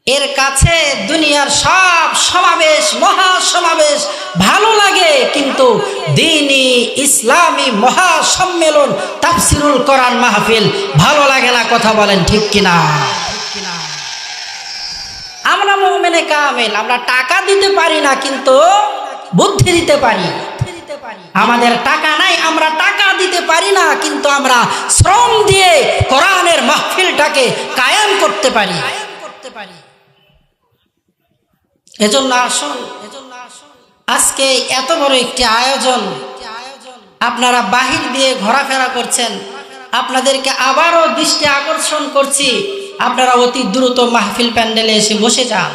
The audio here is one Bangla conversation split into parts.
এর কাছে দুনিয়ার সব সমাবেশ মহাসমাবেশ ভালো লাগে, কিন্তু দ্বীনি ইসলামী মহাসম্মেলন তাফসিরুল কোরআন মাহফিল ভালো লাগে না। কথা বলেন ঠিক কিনা? আমরা মুমিনে কামেল, আমরা টাকা দিতে পারি না কিন্তু বুদ্ধি দিতে পারি। আমাদের টাকা নাই, আমরা টাকা দিতে পারি না, কিন্তু আমরা শ্রম দিয়ে কোরআনের মাহফিলটাকে কায়েম করতে পারি। এজন্য আসুন, আজকে এত বড় একটি আয়োজন, আপনারা বাহির দিয়ে ঘোরাফেরা করছেন, আপনাদেরকে আবারও দৃষ্টি আকর্ষণ করছি, আপনারা অতি দ্রুত মাহফিল প্যান্ডেলে এসে বসে যান।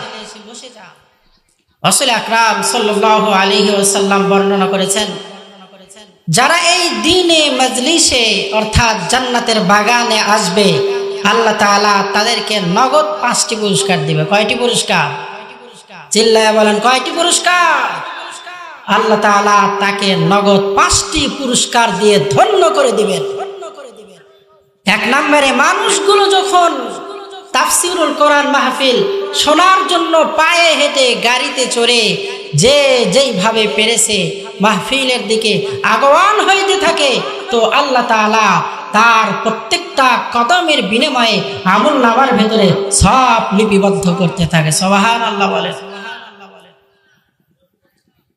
রাসূল আকরাম সাল্লাল্লাহু আলাইহি ওয়াসাল্লাম বর্ণনা করেছেন, যারা এই দ্বীনে মজলিসে অর্থাৎ জান্নাতের বাগানে আসবে, আল্লাহ তাআলা তাদেরকে নগদ 5টি পুরস্কার দিবে। কয়টি পুরস্কার? চিল্লায়া বলেন, কয়টি পুরস্কার? আল্লাহ তাআলা তাকে নগদ 5টি পুরস্কার দিয়ে ধন্য করে দিবেন। 1 নম্বরে, মানুষগুলো যখন তাফসিরুল কোরআন মাহফিল শোনার জন্য পায়ে হেঁটে গাড়িতে চড়ে যে যেইভাবে পেরেছে মাহফিলের দিকে আগমন হইতে থাকে, তো আল্লাহ তাআলা তার প্রত্যেকটা কদমের বিনিময়ে আমলনামার ভেতরে সব লিপিবদ্ধ করতে থাকে। সুবহানাল্লাহ বলেন।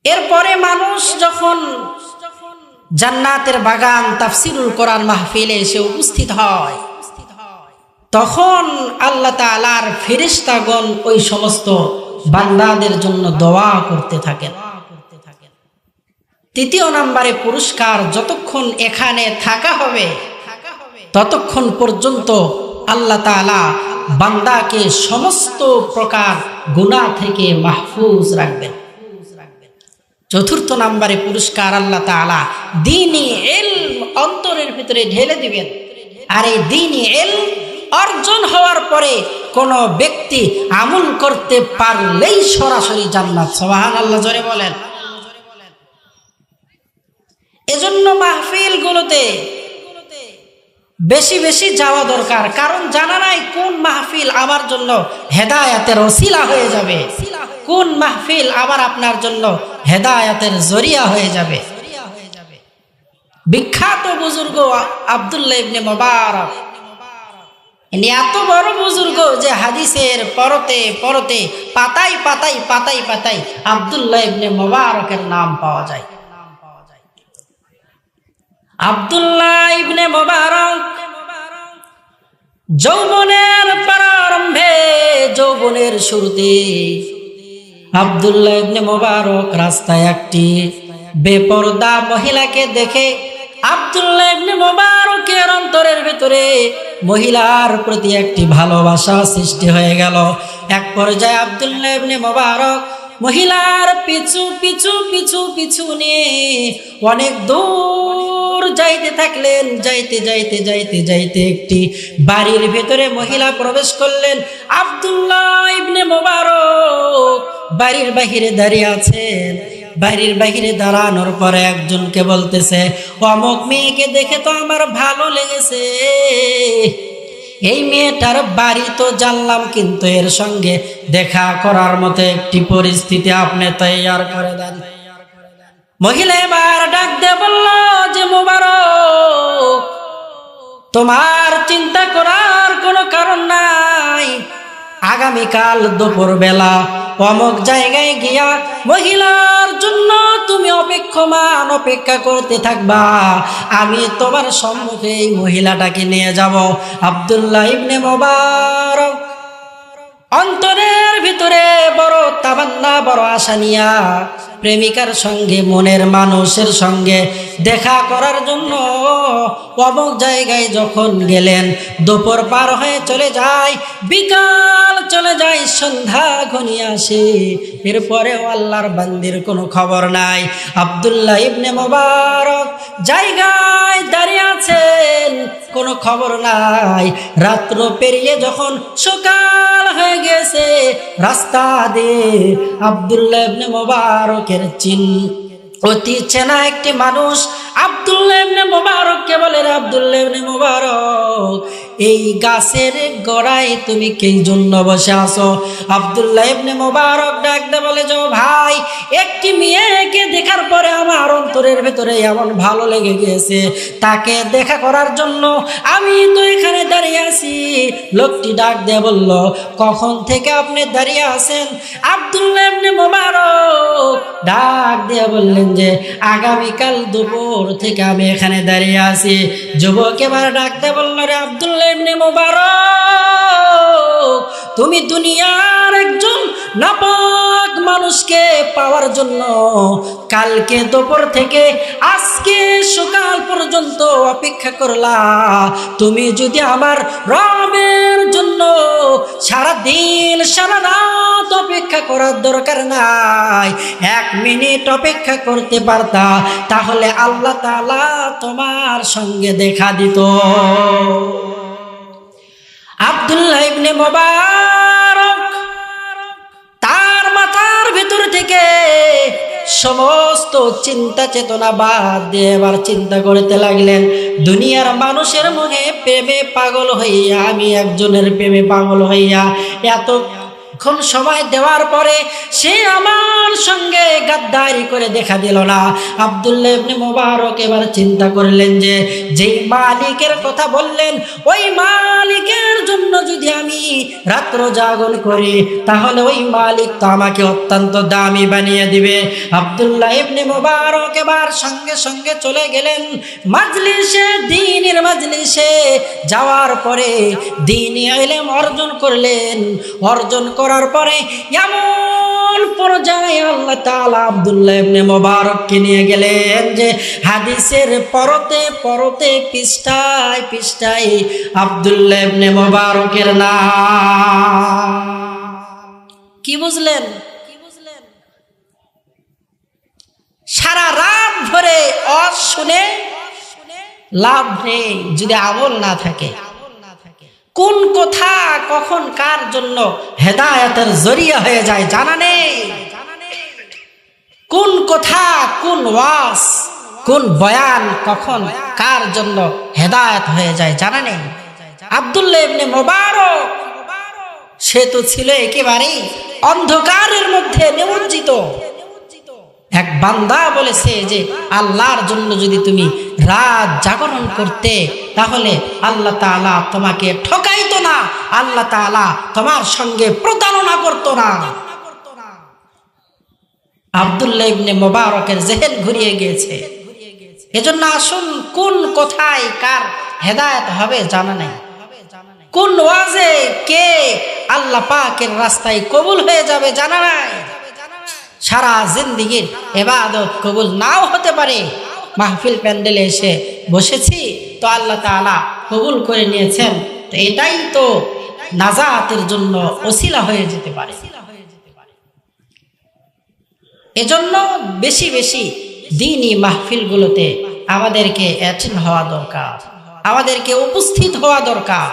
এরপরে মানুষ যখন জান্নাতের বাগান তাফসিরুল কোরআন মাহফিলে এসে উপস্থিত হয়, তখন আল্লাহ তাআলার ফেরেশতাগণ ওই সমস্ত বান্দাদের জন্য দোয়া করতে থাকেন। 3য় নম্বরে পুরস্কার, যতক্ষণ এখানে থাকা হবে ততক্ষণ পর্যন্ত আল্লাহ তাআলা বান্দাকে সমস্ত প্রকার গুনাহ থেকে মাহফুজ রাখবেন। 4র্থ নম্বরে পুরস্কার, আল্লাহ তাআলা দ্বীনি ইলম অন্তরের ভিতরে ঢেলে দিবেন। আর এই দ্বীনি ইলম অর্জন হওয়ার পরে কোন ব্যক্তি আমল করতে পারলেই সরাসরি জান্নাত। সুবহানাল্লাহ জোরে বলেন। এজন্য মাহফিলগুলোতে বেশি বেশি যাওয়া দরকার, কারণ জানা নাই কোন মাহফিল আমার জন্য হেদায়েতের ওসিলা হয়ে যাবে, কোন মাহফিল আবার আপনার জন্য হেদায়েতের জরিয়া হয়ে যাবে। বিখ্যাত বুজুর্গ আব্দুল্লাহ ইবনে মুবারক, ইনি এত বড় বুজুর্গ যে হাদিসের পরতে পরতে পাতায় পাতায় পাতায় পাতায় আব্দুল্লাহ ইবনে মুবারকের নাম পাওয়া যায়। আব্দুল্লাহ ইবনে মুবারক যৌবনের প্রারম্ভে, যৌবনের শুরুতে আব্দুল্লাহ ইবনে মুবারক রাস্তায় একটি বেপরদা মহিলাকে দেখে আব্দুল্লাহ ইবনে মুবারকের অন্তরের ভিতরে মহিলার প্রতি একটি ভালোবাসা সৃষ্টি হয়ে গেল। এক পর্যায়ে আব্দুল্লাহ ইবনে মুবারক মহিলার পিছু পিছু পিছু পিছু নিয়ে অনেক দূর যাইতে থাকলেন। যাইতে যাইতে যাইতে যাইতে একটি বাড়ির ভেতরে মহিলা প্রবেশ করলেন। আব্দুল্লাহ ইবনে মুবারক বাড়ির বাহিরে দাঁড়িয়ে আছেন। বাড়ির বাহিরে দাঁড়ানোর পরে একজনকে বলতেছে, অমুক মেয়েকে দেখে তো আমার ভালো লেগেছে, এই মেয়েটার বাড়ি তো জানলাম, কিন্তু এর সঙ্গে দেখা করার মতো একটি পরিস্থিতি আপনি তৈয়ার করে দেন। মহিলা এবার ডাক দিয়ে বলল যে, মুবারক, তোমার চিন্তা করার কোনো কারণ নাই। আগামীকাল দুপুর বেলা অমুক জায়গায় গিয়া মহিলার জন্য তুমি অপেক্ষা করতে থাকবা। আমি তোমার সম্মুখে এই মহিলাটাকে নিয়ে যাব। আব্দুল্লাহ ইবনে মুবারক অন্তরের ভিতরে বড় তামান্না, বড় আশা নিয়া প্রেমিকার সঙ্গে, মনের মানুষের সঙ্গে দেখা করার জন্য অমুক জায়গায় যখন গেলেন, দুপুর পার হয়ে চলে যায়, বিকাল চলে যায়, সন্ধ্যা ঘনিয়ে আসে, এরপরেও আল্লাহর বান্দির কোনো খবর নাই। আব্দুল্লাহ ইবনে মুবারক জায়গায় দাঁড়িয়ে আছেন, কোনো খবর নাই। রাত্র পেরিয়ে যখন সকাল হয়ে গেছে, রাস্তা দিয়ে আব্দুল্লাহ ইবনে মুবারকের অতি চেনা একটি মানুষ আব্দুল্লাহ ইবনে মুবারককে বলে, আব্দুল্লাহ ইবনে মুবারক, এই গাছের গোড়ায় তুমি কি জন্য বসে আছো? আব্দুল্লাহ ইবনে মুবারক ডাকতে বলে যে ভাই, একটি মেয়েকে দেখার পরে আমার অন্তরের ভেতরে এমন ভালো লেগে গিয়েছে, তাকে দেখা করার জন্য আমি তো এখানে দাঁড়িয়ে আছি। লোকটি ডাক দিয়ে বলল, কখন থেকে আপনি দাঁড়িয়ে আছেন? আব্দুল্লাহ ইবনে মুবারক ডাক দিয়ে বললেন যে আগামীকাল দুপুর থেকে আমি এখানে দাঁড়িয়ে আছি। যুবক এবার ডাক দিয়ে বলল, রে আব্দুল্লাহ ইবনে মুবারক, তুমি দুনিয়ার একজন নাপাক মানুষকে পাওয়ার জন্য কালকে দুপুর থেকে আজকে সকাল পর্যন্ত অপেক্ষা করলা। তুমি যদি আমার রবের জন্য সারা দিন সারা রাত অপেক্ষা করার দরকার নাই, 1 মিনিট অপেক্ষা করতে পারতা, তাহলে আল্লাহ তাআলা তোমার সঙ্গে দেখা দিত। আব্দুল্লাহ ইবনে মুবারক তার মাথার ভেতর থেকে সমস্ত চিন্তা চেতনা বাদ দিয়ে এবার চিন্তা করতে লাগলেন, দুনিয়ার মানুষের মনে প্রেমে পাগল হইয়া, আমি একজনের প্রেমে পাগল হইয়া এতক্ষণ সময় দেওয়ার পরে সে আমার সঙ্গে গাদ্দারি করে দেখা দিল না। আব্দুল্লাহ ইবনে মুবারক এবার চিন্তা করলেন যে যেই মালিকের কথা বললেন, ওই মালিকের জন্য যদি আমি রাত্র জাগরণ করি তাহলে ওই মালিক তো আমাকে অত্যন্ত দামি বানিয়ে দিবে। আব্দুল্লাহ ইবনে মুবারক এবার সঙ্গে সঙ্গে চলে গেলেন মাজলিসে, দ্বীনের মাজলিসে যাওয়ার পরে দ্বীনি ইলম অর্জন করলেন। অর্জন করার পরে এমন পর্যায়ে আল্লাহ তাআলা আব্দুল্লাহ ইবনে মুবারককে নিয়ে গেলেন যে হাদিসের পরতে পরতে পৃষ্ঠায় পৃষ্ঠায় আব্দুল্লাহ ইবনে মুবারকের নাম। কি বুঝলেন? সারা রাত ধরে ওয়াজ শুনে লাভ নেই যদি আমল না থাকে। কোন কথা কখন কার জন্য হেদায়েতের জরিয়া হয়ে যায় জানা নেই। কোন কথা, কোন ওয়াজ, কোন বয়ান কখন কার জন্য হেদায়েত হয়ে যায় জানা নেই। আব্দুল্লাহ ইবনে মুবারক সে তো ছিল একেবারেই অন্ধকারের মধ্যে নিমজ্জিত। এক বান্দা বলেছে যে আল্লাহর জন্য যদি তুমি রাত জাগরণ করতে তাহলে আল্লাহ তাআলা তোমাকে ঠকাইতো না, আল্লাহ তাআলা তোমার সঙ্গে প্রতারণা করতো না। আব্দুল্লাহ ইবনে মুবারকের জেহেন ঘুরিয়ে গিয়েছে। এজন্য আসুন, কোন কথায় কার হেদায়েত হবে জানা নেই, কোন ওয়াজে কে আল্লাহ পাকের রাস্তায় কবুল হয়ে যাবে জানা নাই। সারা জিন্দেগির ইবাদত কবুল নাও হতে পারে। মাহফিল প্যান্ডেলে এসে বসেছি তো আল্লাহ তাআলা কবুল করে নিয়েছেন, তো এটাই তো নাজাতের জন্য ওসিলা হয়ে যেতে পারে। এজন্য বেশি বেশি দ্বীনি মাহফিলগুলোতে আমাদেরকে অ্যাটেন্ড হওয়া দরকার, আমাদেরকে উপস্থিত হওয়া দরকার।